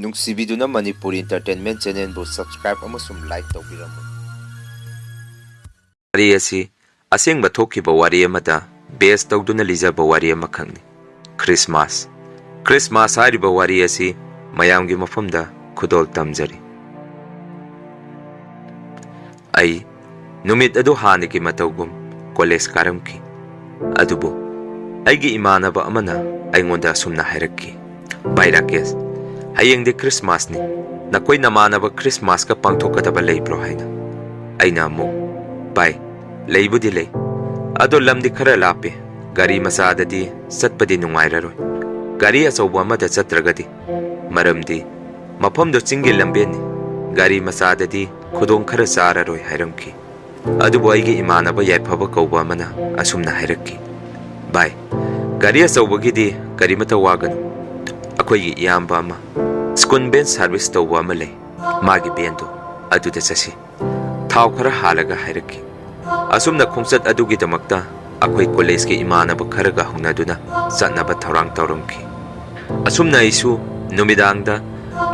ꯅꯨꯡꯁꯤꯕꯤꯗꯨꯅ Manipuri entertainment ꯆꯦꯅꯦꯜꯕꯨ subscribe ꯑꯃꯁꯨꯡ like ꯇꯧꯕꯤꯔꯝꯃꯨ꯫ ꯋꯥꯔꯤ ꯑꯁꯤ ꯑꯁꯦꯡꯕ ꯊꯣꯛꯈꯤꯕ ꯋꯥꯔꯤ ꯑꯃꯗ ꯕꯦꯁ ꯇꯧꯗꯨꯅ ꯂꯤꯖꯕ ꯋꯥꯔꯤ ꯑꯃꯈꯛꯅꯤ꯫ ꯈ꯭ꯔꯤꯁꯃꯥꯁ ꯍꯥꯏꯔꯤꯕ ꯋꯥꯔꯤ ꯑꯁꯤ ꯃꯌꯥꯝꯒꯤ ꯃꯐꯝꯗ ꯈꯨꯗꯣꯜ ꯇꯝꯖꯔꯤ꯫ ꯑꯩ ꯅꯨꯃꯤꯠ ꯑꯗꯨ ꯍꯥꯟꯅꯒꯤ ꯃꯇꯧꯒꯨꯝ ꯀꯣꯂꯦꯖ ꯀꯥꯔꯝꯈꯤ꯫ ꯑꯗꯨꯕꯨ ꯑꯩꯒꯤ ꯏꯃꯥꯟꯅꯕ ꯑꯃꯅ ꯑꯩꯉꯣꯟꯗ ꯑꯁꯨꯝꯅ ꯍꯥꯏꯔꯛꯈꯤ, "ꯚꯥꯏ ꯔꯥꯀꯦꯁ, ꯍꯌꯦꯡꯗꯤ ꯈ꯭ꯔꯤꯁꯃꯥꯁꯅꯤ, ꯅꯈꯣꯏ ꯅꯃꯥꯟꯅꯕ ꯈ꯭ꯔꯤꯁꯃꯥꯁꯀ ꯄꯥꯡꯊꯣꯛꯀꯗꯕ ꯂꯩꯕ꯭ꯔꯣ?" ꯍꯥꯏꯅ꯫ ꯑꯩꯅ ꯑꯃꯨꯛ, "ꯚꯥꯏ, ꯂꯩꯕꯨꯗꯤ ꯂꯩ, ꯑꯗꯣ ꯂꯝꯗꯤ ꯈꯔ ꯂꯥꯞꯄꯦ, ꯒꯥꯔꯤ ꯃꯆꯥꯗꯗꯤ ꯆꯠꯄꯗꯤ ꯅꯨꯡꯉꯥꯏꯔꯔꯣꯏ, ꯒꯥꯔꯤ ꯑꯆꯧꯕ ꯑꯃꯗ ꯆꯠꯇ꯭ꯔꯒꯗꯤ, ꯃꯔꯝꯗꯤ ꯃꯐꯝꯗꯨ ꯆꯤꯡꯒꯤ ꯂꯝꯕꯦꯟꯅꯤ, ꯒꯥꯔꯤ ꯃꯆꯥꯗꯗꯤ ꯈꯨꯗꯣꯡ ꯈꯔ ꯆꯥꯔꯔꯣꯏ" ꯍꯥꯏꯔꯝꯈꯤ꯫ ꯑꯗꯨꯕꯨ ꯑꯩꯒꯤ ꯏꯃꯥꯟꯅꯕ ꯌꯥꯏꯐꯕ ꯀꯧꯕ ꯑꯃꯅ ꯑꯁꯨꯝꯅ ꯍꯥꯏꯔꯛꯈꯤ, "ꯚꯥꯏ, ꯒꯥꯔꯤ ꯑꯆꯧꯕꯒꯤꯗꯤ ꯀꯔꯤꯃꯇ ꯋꯥꯒꯅꯨ, ꯑꯩꯈꯣꯏꯒꯤ ꯏꯌꯥꯝꯕ ꯑꯃ ꯁ꯭ꯀꯨꯜ ꯚꯦꯟ ꯁꯥꯔꯚꯤꯁ ꯇꯧꯕ ꯑꯃ ꯂꯩ, ꯃꯥꯒꯤ ꯚꯦꯟꯗꯣ ꯑꯗꯨꯗ ꯆꯠꯁꯤ, ꯊꯥꯎ ꯈꯔ ꯍꯥꯜꯂꯒ" ꯍꯥꯏꯔꯛꯈꯤ꯫ ꯑꯁꯨꯝꯅ ꯈꯣꯡꯆꯠ ꯑꯗꯨꯒꯤꯗꯃꯛꯇ ꯑꯩꯈꯣꯏ ꯀꯣꯂꯦꯖꯀꯤ ꯏꯃꯥꯟꯅꯕ ꯈꯔꯒ ꯍꯧꯅꯗꯨꯅ ꯆꯠꯅꯕ ꯊꯧꯔꯥꯡ ꯇꯧꯔꯝꯈꯤ꯫ ꯑꯁꯨꯝꯅ ꯑꯩꯁꯨ ꯅꯨꯃꯤꯗꯥꯡꯗ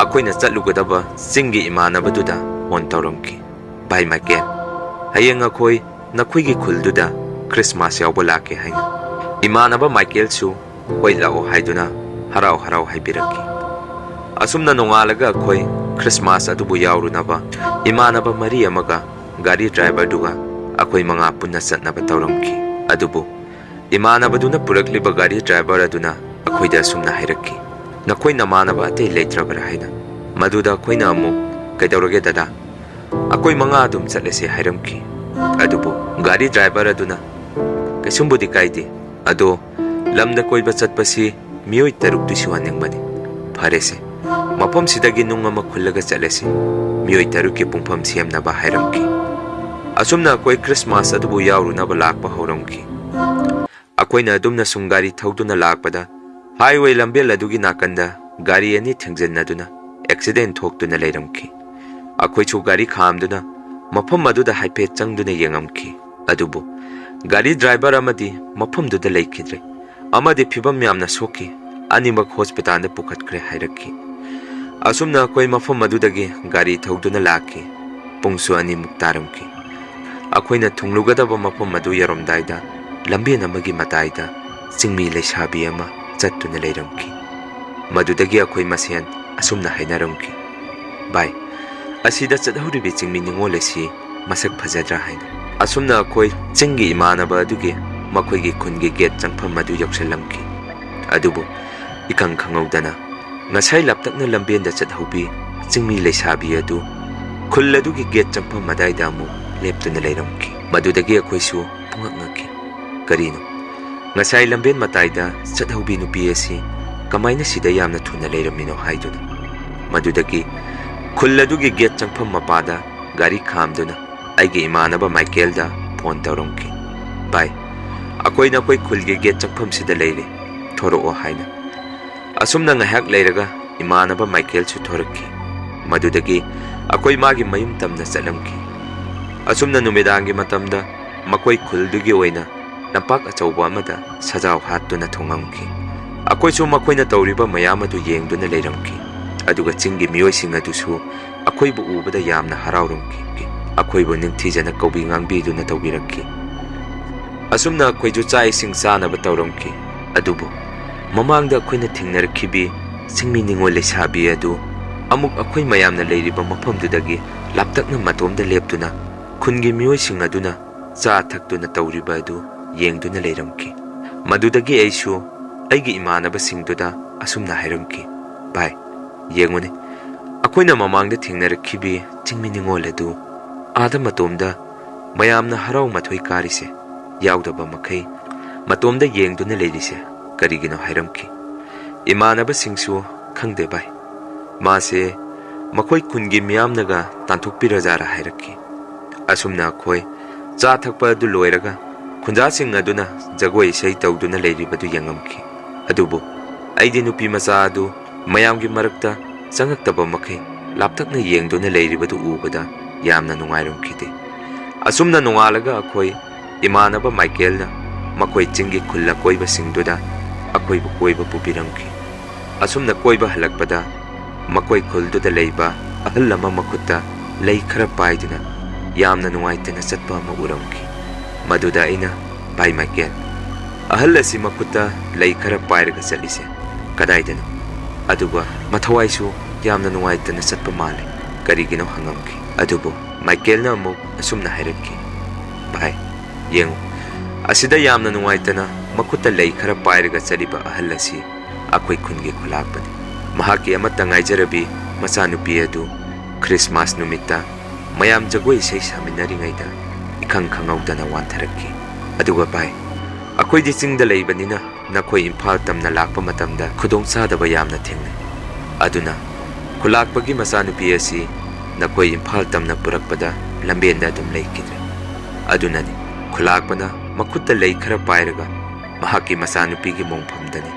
ꯑꯩꯈꯣꯏꯅ ꯆꯠꯂꯨꯒꯗꯕ ꯆꯤꯡꯒꯤ ꯏꯃꯥꯟꯅꯕꯗꯨꯗ ꯐꯣꯟ ꯇꯧꯔꯝꯈꯤ, "ꯚꯥꯏ ꯃꯥꯏꯀꯦꯜ, ꯍꯌꯦꯡ ꯑꯩꯈꯣꯏ ꯅꯈꯣꯏꯒꯤ ꯈꯨꯜꯗꯨꯗ ꯈ꯭ꯔꯤꯁꯃꯥꯁ ꯌꯥꯎꯕ ꯂꯥꯛꯀꯦ" ꯍꯥꯏꯅ꯫ ꯏꯃꯥꯟꯅꯕ ꯃꯥꯏꯀꯦꯜꯁꯨ ꯍꯣꯏ ꯂꯥꯛꯑꯣ ꯍꯥꯏꯗꯨꯅ ꯍꯔꯥꯎ ꯍꯔꯥꯎ ꯍꯥꯏꯕꯤꯔꯛꯈꯤ꯫ ꯑꯁꯨꯝꯅ ꯅꯣꯡꯉꯥꯜꯂꯒ ꯑꯩꯈꯣꯏ ꯈ꯭ꯔꯤꯁꯃꯥꯁ ꯑꯗꯨꯕꯨ ꯌꯥꯎꯔꯨꯅꯕ ꯏꯃꯥꯟꯅꯕ 4 ꯑꯃꯒ ꯒꯥꯔꯤ ꯗ꯭ꯔꯥꯏꯚꯔꯗꯨꯒ ꯑꯩꯈꯣꯏ 5 ꯄꯨꯟꯅ ꯆꯠꯅꯕ ꯇꯧꯔꯝꯈꯤ꯫ ꯑꯗꯨꯕꯨ ꯏꯃꯥꯟꯅꯕꯗꯨꯅ ꯄꯨꯔꯛꯂꯤꯕ ꯒꯥꯔꯤ ꯗ꯭ꯔꯥꯏꯚꯔ ꯑꯗꯨꯅ ꯑꯩꯈꯣꯏꯗ ꯑꯁꯨꯝꯅ ꯍꯥꯏꯔꯛꯈꯤ, "ꯅꯈꯣꯏ ꯅꯃꯥꯟꯅꯕ ꯑꯇꯩ ꯂꯩꯇ꯭ꯔꯕ꯭ꯔꯥ?" ꯍꯥꯏꯅ꯫ ꯃꯗꯨꯗ ꯑꯩꯈꯣꯏꯅ ꯑꯃꯨꯛ, "ꯀꯩꯗꯧꯔꯒꯦ ꯗꯗꯥ, ꯑꯩꯈꯣꯏ 5 ꯑꯗꯨꯝ ꯆꯠꯂꯁꯤ" ꯍꯥꯏꯔꯝꯈꯤ꯫ ꯑꯗꯨꯕꯨ ꯒꯥꯔꯤ ꯗ꯭ꯔꯥꯏꯚꯔ ꯑꯗꯨꯅ, "ꯀꯩꯁꯨꯝꯕꯨꯗꯤ ꯀꯥꯏꯗꯦ, ꯑꯗꯣ ꯂꯝꯗ ꯀꯣꯏꯕ ꯆꯠꯄꯁꯤ ꯃꯤꯑꯣꯏ 3ꯇꯤ ꯁꯨꯍꯟꯅꯤꯡꯕꯅꯤ, ꯐꯔꯦꯁꯦ, ꯃꯐꯝꯁꯤꯗꯒꯤ ꯅꯨꯡ ꯑꯃ ꯈꯨꯜꯂꯒ ꯆꯠꯂꯁꯤ, ꯃꯤꯑꯣꯏ 3ꯀꯤ ꯄꯨꯡꯐꯝ ꯁꯦꯝꯅꯕ" ꯍꯥꯏꯔꯝꯈꯤ꯫ ꯑꯁꯨꯝꯅ ꯑꯩꯈꯣꯏ ꯈ꯭ꯔꯤꯁꯃꯥꯁ ꯑꯗꯨꯕꯨ ꯌꯥꯎꯔꯨꯅꯕ ꯂꯥꯛꯄ ꯍꯧꯔꯝꯈꯤ꯫ ꯑꯩꯈꯣꯏꯅ ꯑꯗꯨꯝꯅ ꯁꯨꯝ ꯒꯥꯔꯤ ꯊꯧꯗꯨꯅ ꯂꯥꯛꯄꯗ ꯍꯥꯏꯋꯦ ꯂꯝꯕꯦꯜ ꯑꯗꯨꯒꯤ ꯅꯥꯀꯟꯗ ꯒꯥꯔꯤ 2 ꯊꯦꯡꯖꯤꯟꯅꯗꯨꯅ ꯑꯦꯛꯁꯤꯗꯦꯟ ꯊꯣꯛꯇꯨꯅ ꯂꯩꯔꯝꯈꯤ꯫ ꯑꯩꯈꯣꯏꯁꯨ ꯒꯥꯔꯤ ꯈꯥꯝꯗꯨꯅ ꯃꯐꯝ ꯑꯗꯨꯗ ꯍꯥꯏꯐꯦꯠ ꯆꯪꯗꯨꯅ ꯌꯦꯡꯉꯝꯈꯤ꯫ ꯑꯗꯨꯕꯨ ꯒꯥꯔꯤ ꯗ꯭ꯔꯥꯏꯚꯔ ꯑꯃꯗꯤ ꯃꯐꯝꯗꯨꯗ ꯂꯩꯈꯤꯗ꯭ꯔꯦ, ꯑꯃꯗꯤ ꯐꯤꯕꯝ ꯌꯥꯝꯅ ꯁꯣꯛꯈꯤ, ꯑꯅꯤꯃꯛ ꯍꯣꯁꯄꯤꯇꯥꯜꯗ ꯄꯨꯈꯠꯈ꯭ꯔꯦ ꯍꯥꯏꯔꯛꯈꯤ꯫ ꯑꯁꯨꯝꯅ ꯑꯩꯈꯣꯏ ꯃꯐꯝ ꯑꯗꯨꯗꯒꯤ ꯒꯥꯔꯤ ꯊꯧꯗꯨꯅ ꯂꯥꯛꯈꯤ꯫ ꯄꯨꯡꯁꯨ 2ꯃꯨꯛ ꯇꯥꯔꯝꯈꯤ꯫ ꯑꯩꯈꯣꯏꯅ ꯊꯨꯡꯂꯨꯒꯗꯕ ꯃꯐꯝ ꯑꯗꯨ ꯌꯧꯔꯝꯗꯥꯏꯗ ꯂꯝꯕꯦꯟ ꯑꯃꯒꯤ ꯃꯇꯥꯏꯗ ꯆꯤꯡꯃꯤ ꯂꯩꯁꯥꯕꯤ ꯑꯃ ꯆꯠꯇꯨꯅ ꯂꯩꯔꯝꯈꯤ꯫ ꯃꯗꯨꯗꯒꯤ ꯑꯩꯈꯣꯏ ꯃꯁꯦꯟ ꯑꯁꯨꯝꯅ ꯍꯥꯏꯅꯔꯝꯈꯤ, "ꯚꯥꯏ, ꯑꯁꯤꯗ ꯆꯠꯍꯧꯔꯤꯕꯤ ꯆꯤꯡꯃꯤ ꯅꯤꯉꯣꯜ ꯑꯁꯤ ꯃꯁꯛ ꯐꯖꯗ꯭ꯔꯥ" ꯍꯥꯏꯅ꯫ ꯑꯁꯨꯝꯅ ꯑꯩꯈꯣꯏ ꯆꯤꯡꯒꯤ ꯏꯃꯥꯟꯅꯕ ꯑꯗꯨꯒꯤ ꯃꯈꯣꯏꯒꯤ ꯈꯨꯟꯒꯤ ꯒꯦꯠ ꯆꯪꯐꯝ ꯑꯗꯨ ꯌꯧꯁꯤꯜꯂꯝꯈꯤ꯫ ꯑꯗꯨꯕꯨ ꯏꯈꯪ ꯈꯪꯍꯧꯗꯅ ꯉꯁꯥꯏ ꯂꯥꯞꯇꯛꯅ ꯂꯝꯕꯦꯟꯗ ꯆꯠꯍꯧꯕꯤ ꯆꯤꯡꯃꯤ ꯂꯩꯁꯥꯕꯤ ꯑꯗꯨ ꯈꯨꯜ ꯑꯗꯨꯒꯤ ꯒꯦꯠ ꯆꯪꯐꯝ ꯑꯗꯥꯏꯗ ꯑꯃꯨꯛ ꯂꯦꯞꯇꯨꯅ ꯂꯩꯔꯝꯈꯤ꯫ ꯃꯗꯨꯗꯒꯤ ꯑꯩꯈꯣꯏꯁꯨ ꯄꯨꯡꯉꯛ ꯉꯛꯈꯤ꯫ ꯀꯔꯤꯅꯣ, ꯉꯁꯥꯏ ꯂꯝꯕꯦꯟ ꯃꯇꯥꯏꯗ ꯆꯠꯍꯧꯕꯤ ꯅꯨꯄꯤ ꯑꯁꯤ ꯀꯃꯥꯏꯅ ꯁꯤꯗ ꯌꯥꯝꯅ ꯊꯨꯅ ꯂꯩꯔꯝꯃꯤꯅꯣ ꯍꯥꯏꯗꯨꯅ꯫ ꯃꯗꯨꯗꯒꯤ ꯈꯨꯜ ꯑꯗꯨꯒꯤ ꯒꯦꯠ ꯆꯪꯐꯝ ꯃꯄꯥꯗ ꯒꯥꯔꯤ ꯈꯥꯝꯗꯨꯅ ꯑꯩꯒꯤ ꯏꯃꯥꯟꯅꯕ ꯃꯥꯏꯀꯦꯜꯗ ꯐꯣꯟ ꯇꯧꯔꯝꯈꯤ, "ꯚꯥꯏ, ꯑꯩꯈꯣꯏ ꯅꯈꯣꯏ ꯈꯨꯜꯒꯤ ꯒꯦꯠ ꯆꯪꯐꯝꯁꯤꯗ ꯂꯩꯔꯦ, ꯊꯣꯔꯛꯑꯣ" ꯍꯥꯏꯅ꯫ ꯑꯁꯨꯝꯅ ꯉꯥꯏꯍꯥꯛ ꯂꯩꯔꯒ ꯏꯃꯥꯟꯅꯕ ꯃꯥꯏꯀꯦꯜꯁꯨ ꯊꯣꯔꯛꯈꯤ꯫ ꯃꯗꯨꯗꯒꯤ ꯑꯩꯈꯣꯏ ꯃꯥꯒꯤ ꯃꯌꯨꯝ ꯇꯝꯅ ꯆꯠꯂꯝꯈꯤ꯫ ꯑꯁꯨꯝꯅ ꯅꯨꯃꯤꯗꯥꯡꯒꯤ ꯃꯇꯝꯗ ꯃꯈꯣꯏ ꯈꯨꯜꯗꯨꯒꯤ ꯑꯣꯏꯅ ꯂꯝꯄꯥꯛ ꯑꯆꯧꯕ ꯑꯃꯗ ꯁꯖꯥꯎ ꯍꯥꯠꯇꯨꯅ ꯊꯨꯡꯉꯝꯈꯤ꯫ ꯑꯩꯈꯣꯏꯁꯨ ꯃꯈꯣꯏꯅ ꯇꯧꯔꯤꯕ ꯃꯌꯥꯝ ꯑꯗꯨ ꯌꯦꯡꯗꯨꯅ ꯂꯩꯔꯝꯈꯤ꯫ ꯑꯗꯨꯒ ꯆꯤꯡꯒꯤ ꯃꯤꯑꯣꯏꯁꯤꯡ ꯑꯗꯨꯁꯨ ꯑꯩꯈꯣꯏꯕꯨ ꯎꯕꯗ ꯌꯥꯝꯅ ꯍꯔꯥꯎꯔꯝꯈꯤ, ꯑꯩꯈꯣꯏꯕꯨ ꯅꯤꯡꯊꯤꯖꯅ ꯀꯧꯕꯤ ꯉꯥꯡꯕꯤꯗꯨꯅ ꯇꯧꯕꯤꯔꯛꯈꯤ꯫ ꯑꯁꯨꯝꯅ ꯑꯩꯈꯣꯏꯁꯨ ꯆꯥꯛ ꯏꯁꯤꯡ ꯆꯥꯅꯕ ꯇꯧꯔꯝꯈꯤ꯫ ꯑꯗꯨꯕꯨ ꯃꯃꯥꯡꯗ ꯑꯩꯈꯣꯏꯅ ꯊꯦꯡꯅꯔꯛꯈꯤꯕꯤ ꯆꯤꯡꯃꯤ ꯅꯤꯉꯣꯜ ꯂꯩꯁꯥꯕꯤ ꯑꯗꯨ ꯑꯃꯨꯛ ꯑꯩꯈꯣꯏ ꯃꯌꯥꯝꯅ ꯂꯩꯔꯤꯕ ꯃꯐꯝꯗꯨꯗꯒꯤ ꯂꯥꯞꯇꯛꯅ ꯃꯇꯣꯝꯗ ꯂꯦꯞꯇꯨꯅ ꯈꯨꯟꯒꯤ ꯃꯤꯑꯣꯏꯁꯤꯡ ꯑꯗꯨꯅ ꯆꯥ ꯊꯛꯇꯨꯅ ꯇꯧꯔꯤꯕ ꯑꯗꯨ ꯌꯦꯡꯗꯨꯅ ꯂꯩꯔꯝꯈꯤ꯫ ꯃꯗꯨꯗꯒꯤ ꯑꯩꯁꯨ ꯑꯩꯒꯤ ꯏꯃꯥꯟꯅꯕꯁꯤꯡꯗꯨꯗ ꯑꯁꯨꯝꯅ ꯍꯥꯏꯔꯝꯈꯤ, "ꯚꯥꯏ, ꯌꯦꯡꯉꯨꯅꯦ, ꯑꯩꯈꯣꯏꯅ ꯃꯃꯥꯡꯗ ꯊꯦꯡꯅꯔꯛꯈꯤꯕꯤ ꯆꯤꯡꯃꯤ ꯅꯤꯉꯣꯜ ꯑꯗꯨ ꯑꯥꯗ ꯃꯇꯣꯝꯗ ꯃꯌꯥꯝꯅ ꯍꯔꯥꯎ ꯃꯊꯣꯏ ꯀꯥꯔꯤꯁꯦ, ꯌꯥꯎꯗꯕ ꯃꯈꯩ ꯃꯇꯣꯝꯗ ꯌꯦꯡꯗꯨꯅ ꯂꯩꯔꯤꯁꯦ ꯀꯔꯤꯒꯤꯅꯣ?" ꯍꯥꯏꯔꯝꯈꯤ꯫ ꯏꯃꯥꯟꯅꯕꯁꯤꯡꯁꯨ, "ꯈꯪꯗꯦ ꯚꯥꯏ, ꯃꯥꯁꯦ ꯃꯈꯣꯏ ꯈꯨꯟꯒꯤ ꯃꯤꯌꯥꯝꯅꯒ ꯇꯥꯟꯊꯣꯛꯄꯤꯔꯖꯥꯔꯥ" ꯍꯥꯏꯔꯛꯈꯤ꯫ ꯑꯁꯨꯝꯅ ꯑꯩꯈꯣꯏ ꯆꯥ ꯊꯛꯄ ꯑꯗꯨ ꯂꯣꯏꯔꯒ ꯈꯨꯟꯖꯥꯁꯤꯡ ꯑꯗꯨꯅ ꯖꯒꯣꯏ ꯏꯁꯩ ꯇꯧꯗꯨꯅ ꯂꯩꯔꯤꯕꯗꯨ ꯌꯦꯡꯉꯝꯈꯤ꯫ ꯑꯗꯨꯕꯨ ꯑꯩꯗꯤ ꯅꯨꯄꯤ ꯃꯆꯥ ꯑꯗꯨ ꯃꯌꯥꯝꯒꯤ ꯃꯔꯛꯇ ꯆꯪꯉꯛꯇꯕ ꯃꯈꯩ ꯂꯥꯞꯇꯛꯅ ꯌꯦꯡꯗꯨꯅ ꯂꯩꯔꯤꯕꯗꯨ ꯎꯕꯗ ꯌꯥꯝꯅ ꯅꯨꯡꯉꯥꯏꯔꯝꯈꯤꯗꯦ꯫ ꯑꯁꯨꯝꯅ ꯅꯣꯡꯉꯥꯜꯂꯒ ꯑꯩꯈꯣꯏ ꯏꯃꯥꯟꯅꯕ ꯃꯥꯏꯀꯦꯜꯅ ꯃꯈꯣꯏ ꯆꯤꯡꯒꯤ ꯈꯨꯜ ꯑꯀꯣꯏꯕꯁꯤꯡꯗꯨꯗ ꯑꯩꯈꯣꯏꯕꯨ ꯀꯣꯏꯕ ꯄꯨꯕꯤꯔꯝꯈꯤ꯫ ꯑꯁꯨꯝꯅ ꯀꯣꯏꯕ ꯍꯜꯂꯛꯄꯗ ꯃꯈꯣꯏ ꯈꯨꯜꯗꯨꯗ ꯂꯩꯕ ꯑꯍꯜ ꯑꯃ ꯃꯈꯨꯠꯇ ꯂꯩ ꯈꯔ ꯄꯥꯏꯗꯨꯅ ꯌꯥꯝꯅ ꯅꯨꯡꯉꯥꯏꯇꯅ ꯆꯠꯄ ꯑꯃ ꯎꯔꯝꯈꯤ꯫ ꯃꯗꯨꯗ ꯑꯩꯅ ꯚꯥꯏ ꯃꯥꯏꯀꯦꯜ, ꯑꯍꯜ ꯑꯁꯤ ꯃꯈꯨꯠꯇ ꯂꯩ ꯈꯔ ꯄꯥꯏꯔꯒ ꯆꯠꯂꯤꯁꯦ ꯀꯗꯥꯏꯗꯅꯣ? ꯑꯗꯨꯒ ꯃꯊꯋꯥꯏꯁꯨ ꯌꯥꯝꯅ ꯅꯨꯡꯉꯥꯏꯇꯅ ꯆꯠꯄ ꯃꯥꯜꯂꯦ, ꯀꯔꯤꯒꯤꯅꯣ ꯍꯪꯉꯝꯈꯤ꯫ ꯑꯗꯨꯕꯨ ꯃꯥꯏꯀꯦꯜꯅ ꯑꯃꯨꯛ ꯑꯁꯨꯝꯅ ꯍꯥꯏꯔꯛꯈꯤ, ꯚꯥꯏ ꯌꯦꯡꯉꯨ, ꯑꯁꯤꯗ ꯌꯥꯝꯅ ꯅꯨꯡꯉꯥꯏꯇꯅ ꯃꯈꯨꯠꯇ ꯂꯩ ꯈꯔ ꯄꯥꯏꯔꯒ ꯆꯠꯂꯤꯕ ꯑꯍꯜ ꯑꯁꯤ ꯑꯩꯈꯣꯏ ꯈꯨꯟꯒꯤ ꯈꯨꯂꯥꯛꯄꯅꯤ꯫ ꯃꯍꯥꯛꯀꯤ ꯑꯃꯠꯇ ꯉꯥꯏꯖꯔꯕꯤ ꯃꯆꯥꯅꯨꯄꯤ ꯑꯗꯨ ꯈ꯭ꯔꯤꯁꯃꯥꯁ ꯅꯨꯃꯤꯠꯇ ꯃꯌꯥꯝ ꯖꯒꯣꯏ ꯏꯁꯩ ꯁꯥꯃꯤꯟꯅꯔꯤꯉꯩꯗ ꯏꯈꯪ ꯈꯪꯍꯧꯗꯅ ꯋꯥꯟꯊꯔꯛꯈꯤ꯫ ꯑꯗꯨꯒ ꯚꯥꯏ, ꯑꯩꯈꯣꯏꯗꯤ ꯆꯤꯡꯗ ꯂꯩꯕꯅꯤꯅ ꯅꯈꯣꯏ ꯏꯝꯐꯥꯜ ꯇꯝꯅ ꯂꯥꯛꯄ ꯃꯇꯝꯗ ꯈꯨꯗꯣꯡꯆꯥꯗꯕ ꯌꯥꯝꯅ ꯊꯦꯡꯅꯩ꯫ ꯑꯗꯨꯅ ꯈꯨꯂꯥꯛꯄꯒꯤ ꯃꯆꯥꯅꯨꯄꯤ ꯑꯁꯤ ꯅꯈꯣꯏ ꯏꯝꯐꯥꯜ ꯇꯝꯅ ꯄꯨꯔꯛꯄꯗ ꯂꯝꯕꯦꯟꯗ ꯑꯗꯨꯝ ꯂꯩꯈꯤꯗ꯭ꯔꯦ꯫ ꯑꯗꯨꯅꯅꯤ ꯈꯨꯂꯥꯛꯄꯅ ꯃꯈꯨꯠꯇ ꯂꯩ ꯈꯔ ꯄꯥꯏꯔꯒ ꯃꯍꯥꯛꯀꯤ ꯃꯆꯥꯅꯨꯄꯤꯒꯤ ꯃꯣꯡꯐꯝꯗꯅꯤ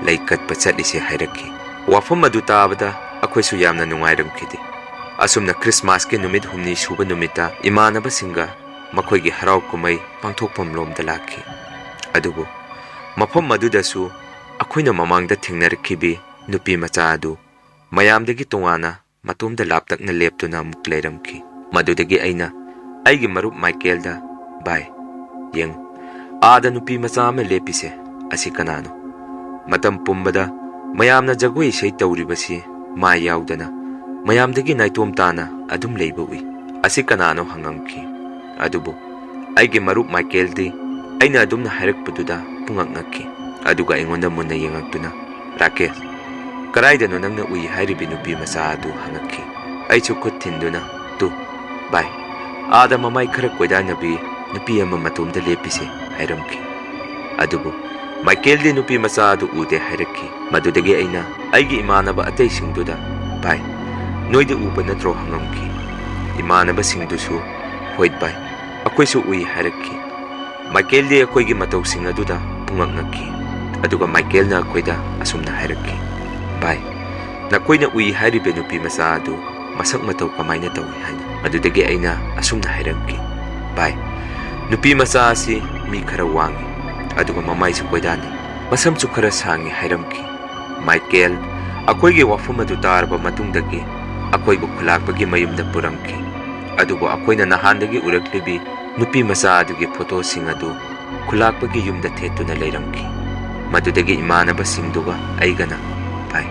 ꯂꯩ ꯀꯠꯄ ꯆꯠꯂꯤꯁꯦ ꯍꯥꯏꯔꯛꯈꯤ꯫ ꯋꯥꯐꯝ ꯑꯗꯨ ꯇꯥꯕꯗ ꯑꯩꯈꯣꯏꯁꯨ ꯌꯥꯝꯅ ꯅꯨꯡꯉꯥꯏꯔꯝꯈꯤꯗꯦ꯫ ꯑꯁꯨꯝꯅ ꯈ꯭ꯔꯤꯁꯃꯥꯁꯀꯤ ꯅꯨꯃꯤꯠ ꯍꯨꯝꯅꯤ ꯁꯨꯕ ꯅꯨꯃꯤꯠꯇ ꯏꯃꯥꯟꯅꯕꯁꯤꯡꯒ ꯃꯈꯣꯏꯒꯤ ꯍꯔꯥꯎ ꯀꯨꯝꯍꯩ ꯄꯥꯡꯊꯣꯛꯐꯝ ꯂꯣꯝꯗ ꯂꯥꯛꯈꯤ꯫ ꯑꯗꯨꯕꯨ ꯃꯐꯝ ꯑꯗꯨꯗꯁꯨ ꯑꯩꯈꯣꯏꯅ ꯃꯃꯥꯡꯗ ꯊꯦꯡꯅꯔꯛꯈꯤꯕꯤ ꯅꯨꯄꯤ ꯃꯆꯥ ꯑꯗꯨ ꯃꯌꯥꯝꯗꯒꯤ ꯇꯣꯉꯥꯟꯅ ꯃꯇꯣꯝꯗ ꯂꯥꯞꯇꯛꯅ ꯂꯦꯞꯇꯨꯅ ꯑꯃꯨꯛ ꯂꯩꯔꯝꯈꯤ꯫ ꯃꯗꯨꯗꯒꯤ ꯑꯩꯅ ꯑꯩꯒꯤ ꯃꯔꯨꯞ ꯃꯥꯏꯀꯦꯜꯗ, ꯚꯥꯏ ꯌꯦꯡꯉꯨ, ꯑꯥꯗ ꯅꯨꯄꯤ ꯃꯆꯥ ꯑꯃ ꯂꯦꯞꯄꯤꯁꯦ ꯑꯁꯤ ꯀꯅꯥꯅꯣ? ꯃꯇꯝ ꯄꯨꯝꯕꯗ ꯃꯌꯥꯝꯅ ꯖꯒꯣꯏ ꯏꯁꯩ ꯇꯧꯔꯤꯕꯁꯤ ꯃꯥ ꯌꯥꯎꯗꯅ ꯃꯌꯥꯝꯗꯒꯤ ꯅꯥꯏꯇꯣꯝ ꯇꯥꯅ ꯑꯗꯨꯝ ꯂꯩꯕ ꯎꯏ꯫ ꯑꯁꯤ ꯀꯅꯥꯅꯣ ꯍꯪꯉꯝꯈꯤ꯫ ꯑꯗꯨꯕꯨ ꯑꯩꯒꯤ ꯃꯔꯨꯞ ꯃꯥꯏꯀꯦꯜꯗꯤ ꯑꯩꯅ ꯑꯗꯨꯝꯅ ꯍꯥꯏꯔꯛꯄꯗꯨꯗ ꯄꯨꯡꯉꯛ ꯉꯛꯈꯤ꯫ ꯑꯗꯨꯒ ꯑꯩꯉꯣꯟꯗ ꯃꯨꯟꯅ ꯌꯦꯡꯉꯛꯇꯨꯅ, ꯔꯥꯀꯦꯁ, ꯀꯗꯥꯏꯗꯅꯣ ꯅꯪꯅ ꯎꯏ ꯍꯥꯏꯔꯤꯕꯤ ꯅꯨꯄꯤ ꯃꯆꯥ ꯑꯗꯨ ꯍꯪꯉꯛꯈꯤ꯫ ꯑꯩꯁꯨ ꯈꯨꯠ ꯊꯤꯟꯗꯨꯅ, ꯇꯨ ꯚꯥꯏ, ꯑꯥꯗ ꯃꯃꯥꯏ ꯈꯔ ꯀꯣꯏꯗꯥꯅꯕꯤ ꯅꯨꯄꯤ ꯑꯃ ꯃꯇꯣꯝꯗ ꯂꯦꯞꯄꯤꯁꯦ ꯍꯥꯏꯔꯝꯈꯤ꯫ ꯑꯗꯨꯕꯨ ꯃꯥꯏꯀꯦꯜꯗꯤ ꯅꯨꯄꯤ ꯃꯆꯥ ꯑꯗꯨ ꯎꯗꯦ ꯍꯥꯏꯔꯛꯈꯤ꯫ ꯃꯗꯨꯗꯒꯤ ꯑꯩꯅ ꯑꯩꯒꯤ ꯏꯃꯥꯟꯅꯕ ꯑꯇꯩꯁꯤꯡꯗꯨꯗ, ꯚꯥꯏ ꯅꯣꯏꯗꯤ ꯎꯕ ꯅꯠꯇ꯭ꯔꯣ ꯍꯪꯉꯝꯈꯤ꯫ ꯏꯃꯥꯟꯅꯕꯁꯤꯡꯗꯨꯁꯨ ꯍꯣꯏ ꯚꯥꯏ ꯑꯩꯈꯣꯏꯁꯨ ꯎꯏ ꯍꯥꯏꯔꯛꯈꯤ꯫ ꯃꯥꯏꯀꯦꯜꯗꯤ ꯑꯩꯈꯣꯏꯒꯤ ꯃꯇꯧꯁꯤꯡ ꯑꯗꯨꯗ ꯄꯨꯡꯉꯛ ꯉꯛꯈꯤ꯫ ꯑꯗꯨꯒ ꯃꯥꯏꯀꯦꯜꯅ ꯑꯩꯈꯣꯏꯗ ꯑꯁꯨꯝꯅ ꯍꯥꯏꯔꯛꯈꯤ, ꯚꯥꯏ ꯅꯈꯣꯏꯅ ꯎꯏ ꯍꯥꯏꯔꯤꯕ ꯅꯨꯄꯤ ꯃꯆꯥ ꯑꯗꯨ ꯃꯁꯛ ꯃꯇꯧ ꯀꯃꯥꯏꯅ ꯇꯧꯏ ꯍꯥꯏꯅ꯫ ꯑꯗꯨꯗꯒꯤ ꯑꯩꯅ ꯑꯁꯨꯝꯅ ꯍꯥꯏꯔꯝꯈꯤ, ꯚꯥꯏ ꯅꯨꯄꯤ ꯃꯆꯥ ꯑꯁꯤ ꯃꯤ ꯈꯔ ꯋꯥꯡꯉꯤ, ꯑꯗꯨꯒ ꯃꯃꯥꯏꯁꯨ ꯀꯣꯏꯗꯥꯅꯤ, ꯃꯁꯝꯁꯨ ꯈꯔ ꯁꯥꯡꯉꯤ ꯍꯥꯏꯔꯝꯈꯤ꯫ ꯃꯥꯏꯀꯦꯜ ꯑꯩꯈꯣꯏꯒꯤ ꯋꯥꯐꯝ ꯑꯗꯨ ꯇꯥꯔꯕ ꯃꯇꯨꯡꯗꯒꯤ ꯑꯩꯈꯣꯏꯕꯨ ꯈꯨꯂꯥꯛꯄꯒꯤ ꯃꯌꯨꯝꯗ ꯄꯨꯔꯝꯈꯤ꯫ ꯑꯗꯨꯕꯨ ꯑꯩꯈꯣꯏꯅ ꯅꯍꯥꯟꯗꯒꯤ ꯎꯔꯛꯂꯤꯕꯤ ꯅꯨꯄꯤ ꯃꯆꯥ ꯑꯗꯨꯒꯤ ꯐꯣꯇꯣꯁꯤꯡ ꯑꯗꯨ ꯈꯨꯂꯥꯛꯄꯒꯤ ꯌꯨꯝꯗ ꯊꯦꯠꯇꯨꯅ ꯂꯩꯔꯝꯈꯤ꯫ ꯃꯗꯨꯗꯒꯤ ꯏꯃꯥꯟꯅꯕꯁꯤꯡꯗꯨꯒ ꯑꯩꯒꯅ, ꯚꯥꯏ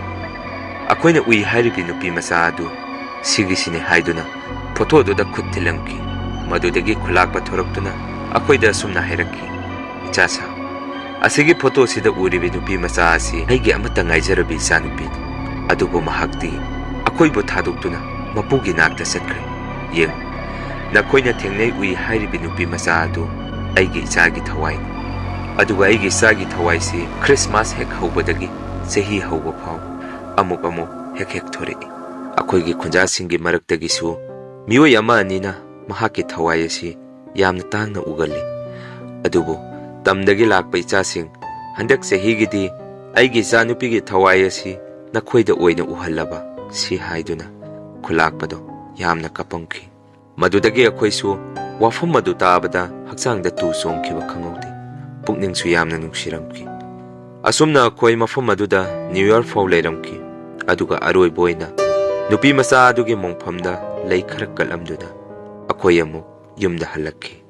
ꯑꯩꯈꯣꯏꯅ ꯎꯏ ꯍꯥꯏꯔꯤꯕꯤ ꯅꯨꯄꯤ ꯃꯆꯥ ꯑꯗꯨ ꯁꯤꯒꯤꯁꯤꯅꯤ ꯍꯥꯏꯗꯨꯅ ꯐꯣꯇꯣꯗꯨꯗ ꯈꯨꯠ ꯊꯤꯜꯂꯝꯈꯤ꯫ ꯃꯗꯨꯗꯒꯤ ꯈꯨꯂꯥꯛꯄ ꯊꯣꯔꯛꯇꯨꯅ ꯑꯩꯈꯣꯏꯗ ꯑꯁꯨꯝꯅ ꯍꯥꯏꯔꯛꯈꯤ, ꯏꯆꯥꯁꯥ, ꯑꯁꯤꯒꯤ ꯐꯣꯇꯣꯁꯤꯗ ꯎꯔꯤꯕꯤ ꯅꯨꯄꯤ ꯃꯆꯥ ꯑꯁꯤ ꯑꯩꯒꯤ ꯑꯃꯠꯇ ꯉꯥꯏꯖꯔꯕꯤ ꯏꯆꯥꯅꯨꯄꯤꯅꯤ꯫ ꯑꯗꯨꯕꯨ ꯃꯍꯥꯛꯇꯤ ꯑꯩꯈꯣꯏꯕꯨ ꯊꯥꯗꯣꯛꯇꯨꯅ ꯃꯄꯨꯒꯤ ꯅꯥꯛꯇ ꯆꯠꯈ꯭ꯔꯦ꯫ ꯌꯦꯡꯉꯨ, ꯅꯈꯣꯏꯅ ꯊꯦꯡꯅꯩ ꯎꯏ ꯍꯥꯏꯔꯤꯕꯤ ꯅꯨꯄꯤ ꯃꯆꯥ ꯑꯗꯨ ꯑꯩꯒꯤ ꯏꯆꯥꯒꯤ ꯊꯋꯥꯏꯅꯤ꯫ ꯑꯗꯨꯒ ꯑꯩꯒꯤ ꯏꯆꯥꯒꯤ ꯊꯋꯥꯏꯁꯤ ꯈ꯭ꯔꯤꯁꯃꯥꯁ ꯍꯦꯛ ꯍꯧꯕꯗꯒꯤ ꯆꯍꯤ ꯍꯧꯕ ꯐꯥꯎ ꯑꯃꯨꯛ ꯍꯦꯛ ꯊꯣꯔꯛꯏ꯫ ꯑꯩꯈꯣꯏꯒꯤ ꯈꯨꯟꯖꯥꯁꯤꯡꯒꯤ ꯃꯔꯛꯇꯒꯤꯁꯨ ꯃꯤꯑꯣꯏ ꯑꯃ ꯑꯅꯤꯅ ꯃꯍꯥꯛꯀꯤ ꯊꯋꯥꯏ ꯑꯁꯤ ꯌꯥꯝꯅ ꯇꯥꯡꯅ ꯎꯒꯜꯂꯤ꯫ ꯑꯗꯨꯕꯨ ꯇꯝꯗꯒꯤ ꯂꯥꯛꯄ ꯏꯆꯥꯁꯤꯡ, ꯍꯟꯗꯛ ꯆꯍꯤꯒꯤꯗꯤ ꯑꯩꯒꯤ ꯏꯆꯥꯅꯨꯄꯤꯒꯤ ꯊꯋꯥꯏ ꯑꯁꯤ ꯅꯈꯣꯏꯗ ꯑꯣꯏꯅ ꯎꯍꯜꯂꯕ ꯁꯤ ꯍꯥꯏꯗꯨꯅ ꯈꯨꯂꯥꯛꯄꯗꯣ ꯌꯥꯝꯅ ꯀꯞꯄꯝꯈꯤ꯫ ꯃꯗꯨꯗꯒꯤ ꯑꯩꯈꯣꯏꯁꯨ ꯋꯥꯐꯝ ꯑꯗꯨ ꯇꯥꯕꯗ ꯍꯛꯆꯥꯡꯗ ꯇꯨ ꯆꯣꯡꯈꯤꯕ ꯈꯪꯍꯧꯗꯦ, ꯄꯨꯛꯅꯤꯡꯁꯨ ꯌꯥꯝꯅ ꯅꯨꯡꯁꯤꯔꯝꯈꯤ꯫ ꯑꯁꯨꯝꯅ ꯑꯩꯈꯣꯏ ꯃꯐꯝ ꯑꯗꯨꯗ ꯅ꯭ꯌꯨ ꯌꯔ ꯐꯥꯎ ꯂꯩꯔꯝꯈꯤ꯫ ꯑꯗꯨꯒ ꯑꯔꯣꯏꯕ ꯑꯣꯏꯅ ꯅꯨꯄꯤ ꯃꯆꯥ ꯑꯗꯨꯒꯤ ꯃꯣꯡꯐꯝꯗ ꯂꯩ ꯈꯔ ꯀꯠꯂꯝꯗꯨꯅ ꯑꯩꯈꯣꯏ ꯑꯃꯨꯛ ꯌꯨꯝꯗ ꯍꯜꯂꯛꯈꯤ꯫